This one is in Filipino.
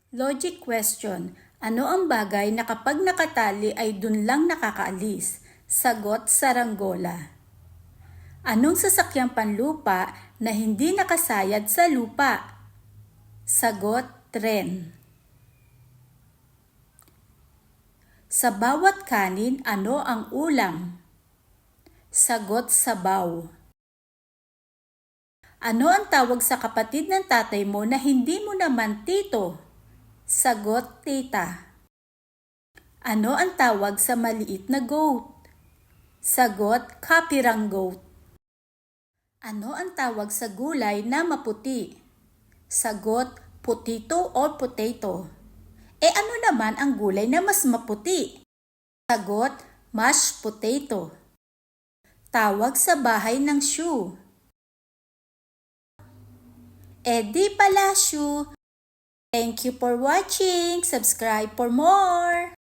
Logic question. Ano ang bagay na kapag nakatali ay dun lang nakakaalis? Sagot, saranggola. Anong sasakyang panlupa na hindi nakasayad sa lupa? Sagot, tren. Sa bawat kanin, ano ang ulam? Sagot, sabaw. Ano ang tawag sa kapatid ng tatay mo na hindi mo naman tito? Sagot, tita. Ano ang tawag sa maliit na goat? Sagot, kapirang goat. Ano ang tawag sa gulay na maputi? Sagot, putito o potato. Ano naman ang gulay na mas maputi? Sagot, mashed potato. Tawag sa bahay ng shoe. Di pala shoe. Thank you for watching. Subscribe for more.